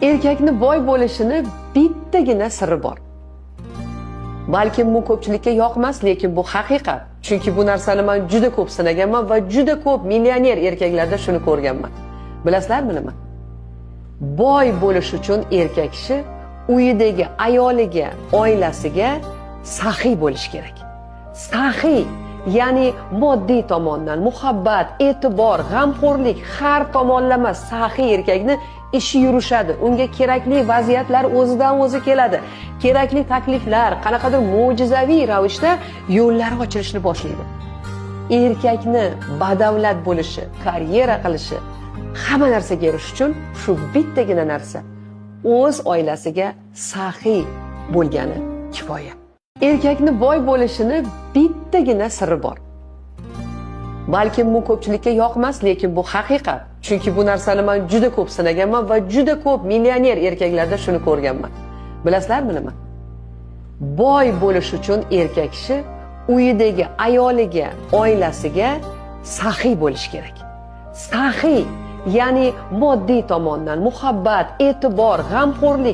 Erkakni boy bo'lishini bittagina siri bor. Balkim bu ko'pchilikka yoqmas, lekin bu haqiqat. Chunki bu narsani men juda ko'p sinaganman va juda ko'p millioner erkaklarda shuni ko'rganman. Bilasizlarmi nima? Boy bo'lish uchun erkak kishi uyidagi ayoliga, oilasiga saxiy bo'lish kerak. Saxiy, ya'ni moddiy tomondan muhabbat, e'tibor, g'amxo'rlik har tomonlama saxiy erkakni ishi yurishadi. Unga kerakli vaziyatlar o'zidan o'zi keladi. Kerakli takliflar, qanaqadir mo'jizaviy ravishda yo'llari ochilishni boshlaydi. Erkakni badavlat bo'lishi, karyera qilishi, hamma narsaga erishish uchun shu bittagina narsa o'z oilasiga saxiy bo'lgani kifoya. Erkakni boy bo'lishini bittagina siri bor. Balkim bu ko'pchilikka yoqmas, lekin bu haqiqat. Chunki bu narsani men juda ko'p sinaganman va juda ko'p millioner erkaklarda shuni ko'rganman. Bilasizlarmi nima? Boy bo'lish uchun erkak kishi uyidagi ayoliga, oilasiga saxiy bo'lish kerak. Saxiy, ya'ni moddiy tomondan muhabbat, e'tibor, g'amxo'rlik